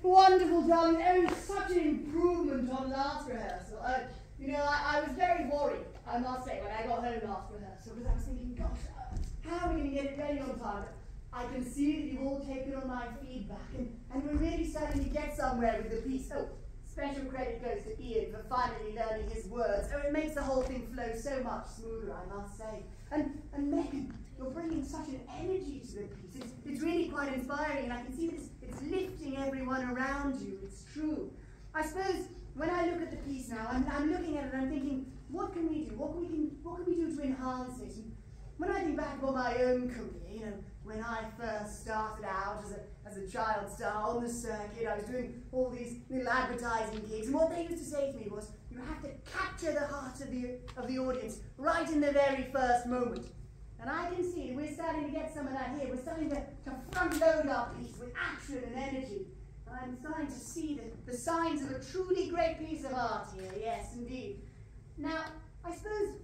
Wonderful, darling. Oh, such an improvement on last rehearsal. You know, I was very worried, I must say, when I got home last rehearsal, because I was thinking, gosh, how are we going to get it ready on time? But I can see that you've all taken on my feedback, and we're really starting to get somewhere with the piece. Oh, special credit goes to Ian for finally learning his words. Oh, it makes the whole thing flow so much smoother, I must say. And Megan, you're bringing such an energy to the piece. It's really quite inspiring, and I can see that it's lifting everyone around you. It's true. I suppose when I look at the piece now, I'm looking at it and I'm thinking, what can we do? What can we do to enhance it? And when I think back on my own career, you know, when I first started out as a child star on the circuit, I was doing all these little advertising gigs, and what they used to say to me was, you have to capture the heart of the audience right in the very first moment. And I can see we're starting to get some of that here. We're starting to front load our piece with action and energy. And I'm starting to see the signs of a truly great piece of art here, yes indeed. Now, I suppose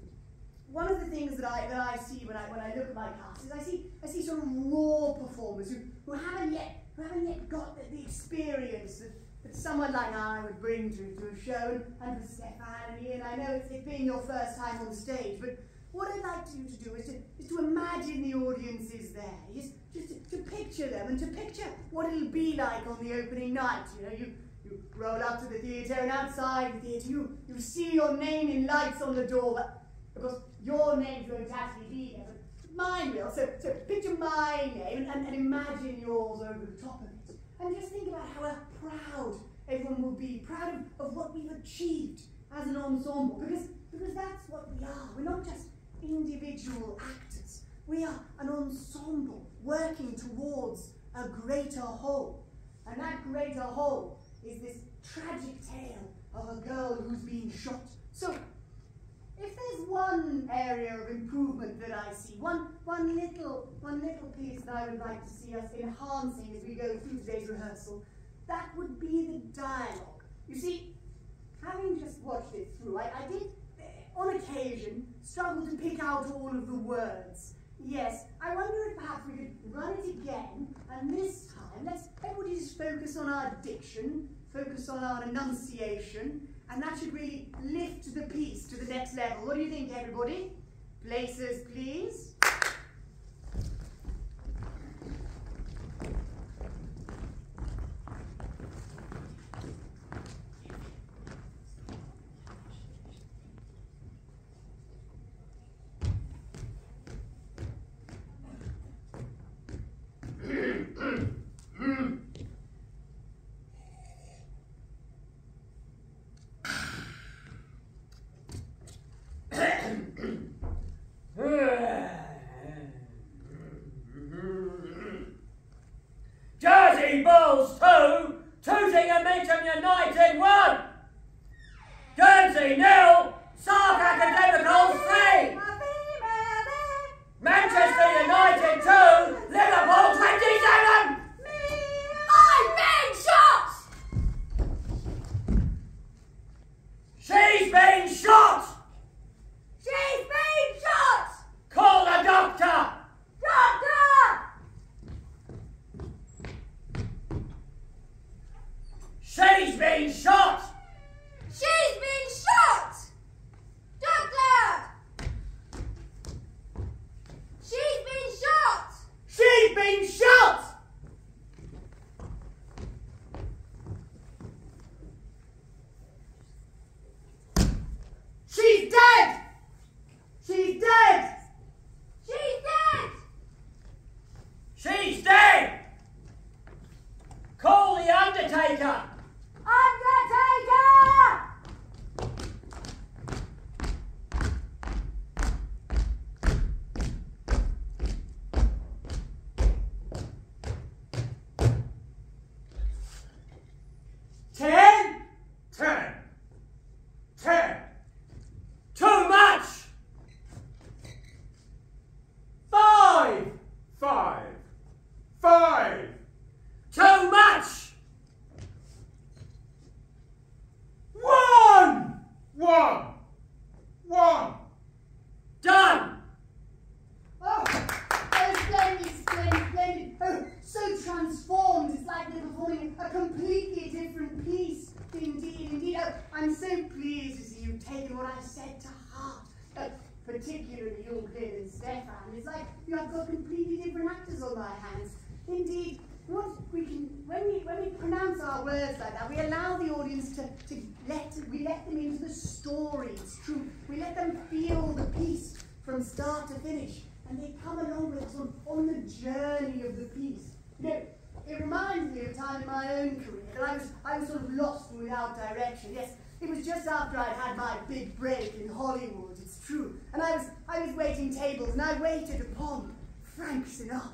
one of the things that I see when I look at my cast is I see sort of raw performers who haven't yet got the experience that someone like I would bring to a show. And for Stefan and Ian, I know it's being your first time on stage, but what I'd like you to do is to imagine the audience is there, just to picture them and to picture what it'll be like on the opening night. You know, you roll up to the theatre, and outside the theatre you see your name in lights on the door, but because your name's going to actually be there, but mine will. So picture my name and imagine yours over the top of it. And just think about how proud everyone will be, proud of what we've achieved as an ensemble, because that's what we are. We're not just individual actors. We are an ensemble working towards a greater whole. And that greater whole is this tragic tale of a girl who's been shot. So, if there's one area of improvement that I see, one little piece that I would like to see us enhancing as we go through today's rehearsal, that would be the dialogue. You see, having just watched it through, I did, on occasion, struggle to pick out all of the words. Yes, I wonder if perhaps we could run it again, and this time, let's everybody just focus on our diction, focus on our enunciation, and that should really lift the piece to the next level. What do you think, everybody? Places, please. Franklin and Stefan. It's like I've got completely different actors on my hands. Indeed, when we pronounce our words like that, we allow the audience we let them into the story. It's true. We let them feel the piece from start to finish, and they come along with us on the journey of the piece. You know, it reminds me of a time in my own career that I was sort of lost and without direction. Yes, it was just after I'd had my big break in Hollywood, it's true. And I was waiting tables, and I waited upon Frank Sinatra.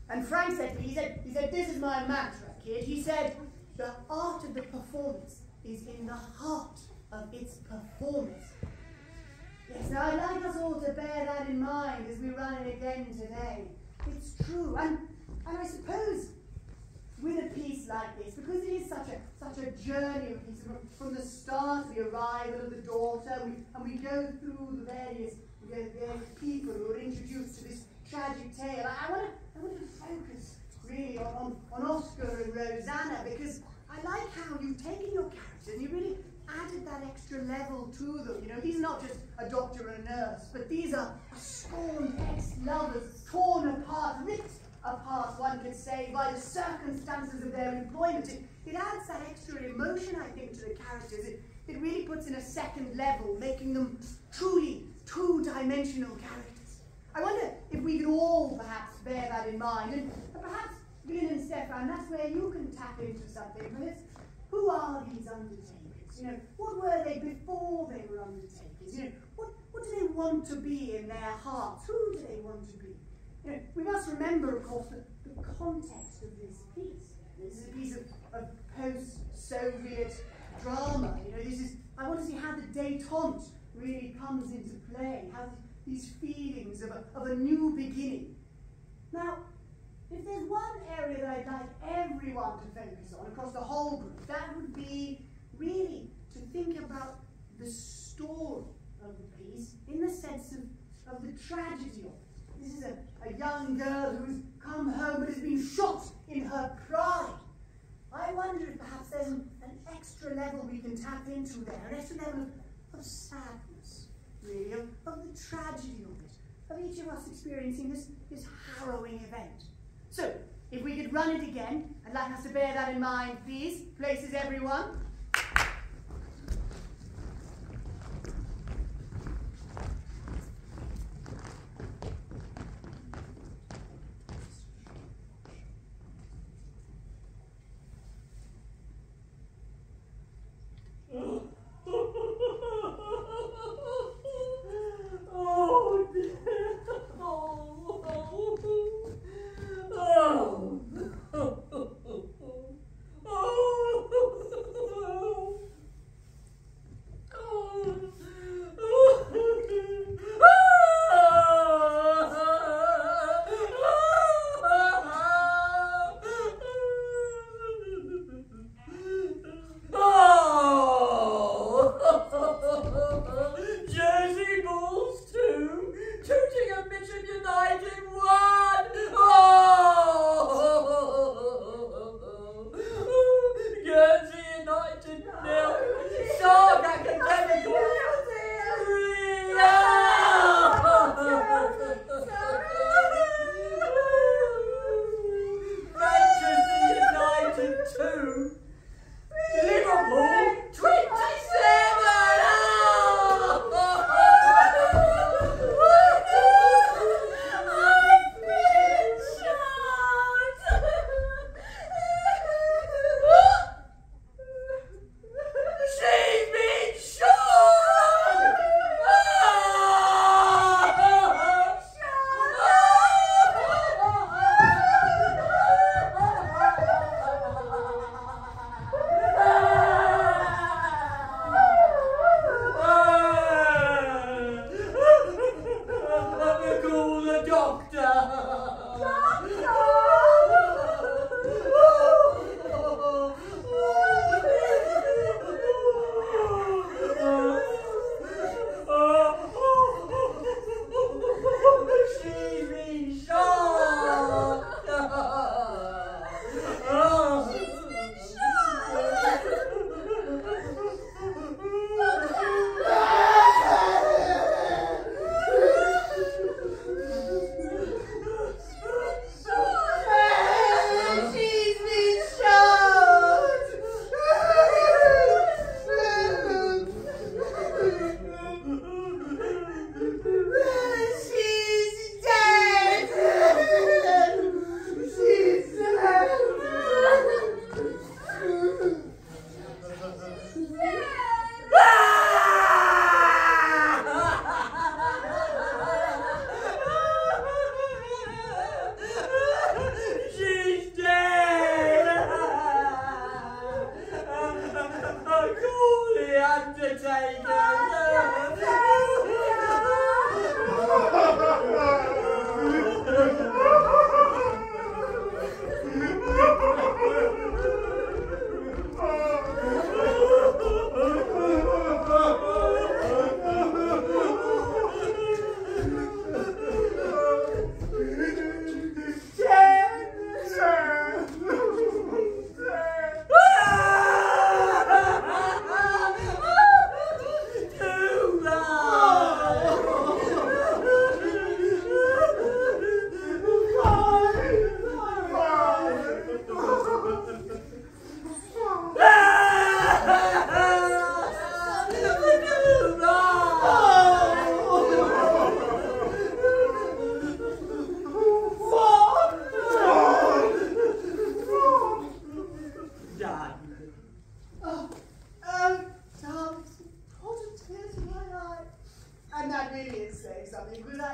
And Frank said to me, he said, this is my mantra, kid. He said, the art of the performance is in the heart of its performance. Yes, now I'd like us all to bear that in mind as we run it again today. It's true, and I suppose with a piece like this, because it is such a journey of piece, from the start, the arrival of the daughter, and we go through the various people who are introduced to this tragic tale. I want to focus really on Oscar and Rosanna, because I like how you've taken your characters and you really added that extra level to them. You know, he's not just a doctor and a nurse, but these are scorned ex-lovers, torn apart, ripped apart, one could say, by the circumstances of their employment. It adds that extra emotion, I think, to the characters. It really puts in a second level, making them truly two-dimensional characters. I wonder if we could all perhaps bear that in mind, and perhaps Glyn and Stefan, that's where you can tap into something. But it's, who are these undertakers? You know, what were they before they were undertakers? You know, what do they want to be in their hearts? Who do they want to be? You know, we must remember, of course, the context of this piece. This is a piece of post-Soviet drama. You know, I want to see how the détente really comes into play, how these feelings of a new beginning. Now, if there's one area that I'd like everyone to focus on across the whole group, that would be really to think about the story of the piece in the sense of the tragedy of it. This is a young girl who's come home but has been shot in her pride. I wonder if perhaps there's an extra level we can tap into there, an extra level of sadness, really, of the tragedy of it, of each of us experiencing this harrowing event. So, if we could run it again, I'd like us to bear that in mind, please. Places, everyone.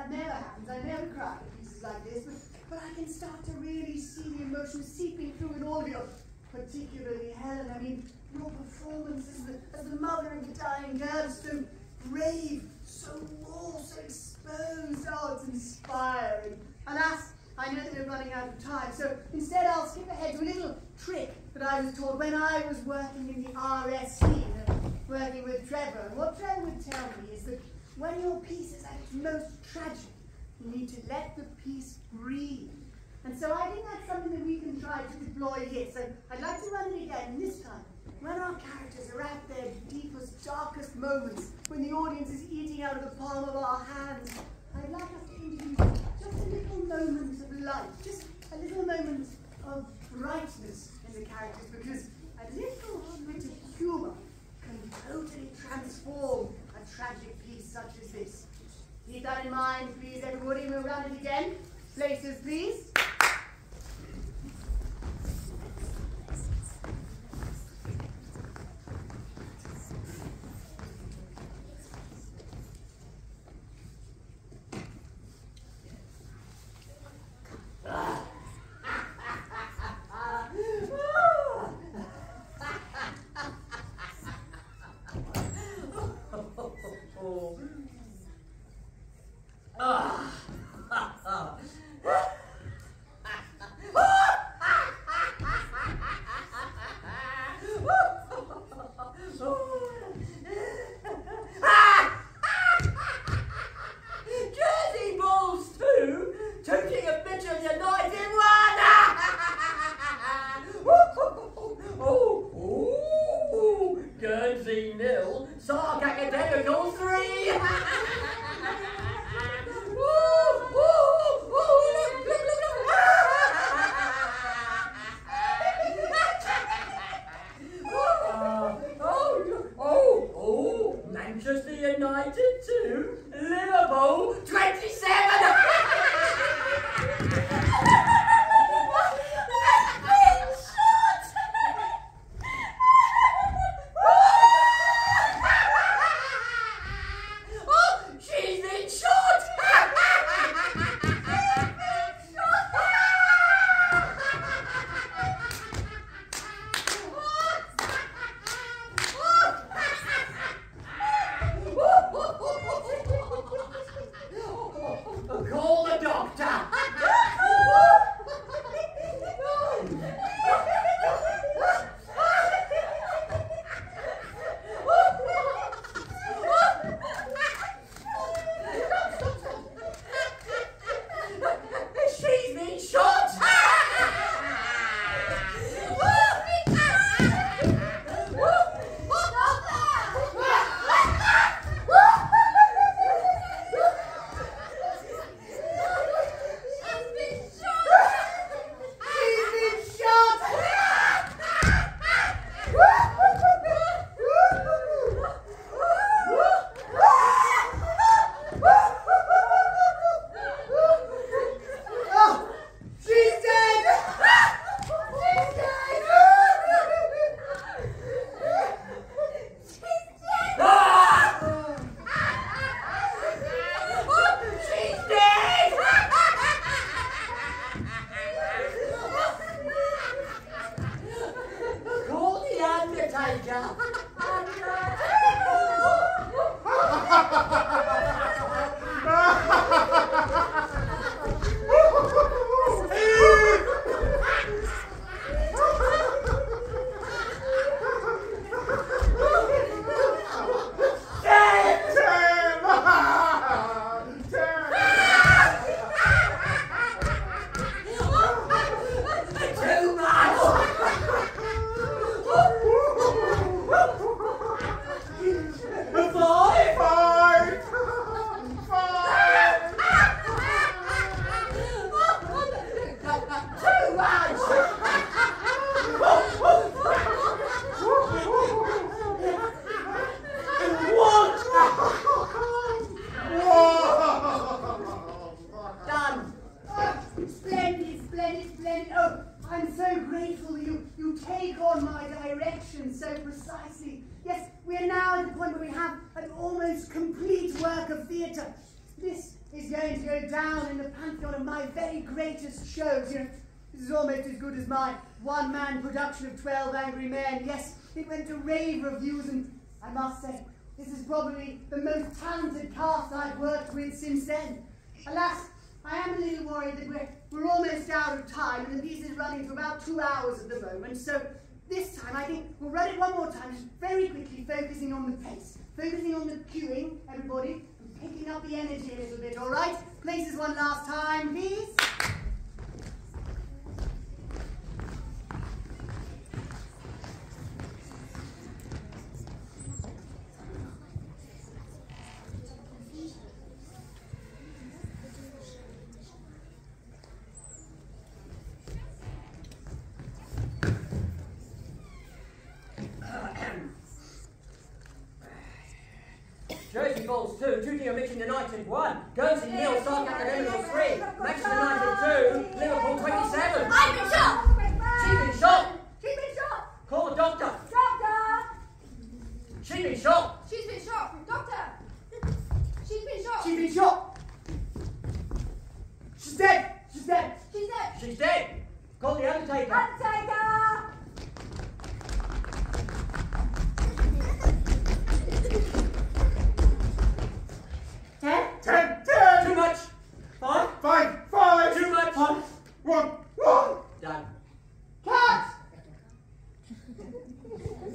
that never happens. I never cry at pieces like this, but I can start to really see the emotion seeping through in all of you, particularly Helen. I mean, your performance as the mother of the dying girl is so brave, so raw, so exposed. Oh, it's inspiring. Alas, I know that we're running out of time, so instead I'll skip ahead to a little trick that I was taught when I was working in the RS scene, working with Trevor. And what Trevor would tell me is that when your piece is at its most tragic, you need to let the piece breathe. And so I think that's something that we can try to deploy here. So I'd like to run it again, and this time, when our characters are at their deepest, darkest moments, when the audience is eating out of the palm of our hands, I'd like us to introduce just a little moment of light, just a little moment of brightness in the characters, because a little bit of humour can totally transform a tragic piece such as this. Keep that in mind, please, everybody. We'll run it again. Places, please. going to go down in the pantheon of my very greatest shows. You know, this is almost as good as my one-man production of 12 Angry Men. Yes, it went to rave reviews, and I must say, this is probably the most talented cast I've worked with since then. Alas, I am a little worried that we're almost out of time, and the piece is running for about 2 hours at the moment. So this time, I think we'll run it one more time, just very quickly focusing on the pace, focusing on the cueing, everybody, and picking up the energy a little bit, all right? Places one last time, please. Jersey Falls 2, Jaqui Audrain United 1, Guernsey 0, Sark Academical 3, Manchester United 2, Liverpool 27. I've been shot! She's been shot! She's been shot! Call the doctor! Doctor! She's been shot! She's been shot! Doctor! She's been shot! She's been shot! She's dead! She's dead! She's dead! She's dead! Call the undertaker! Undertaker!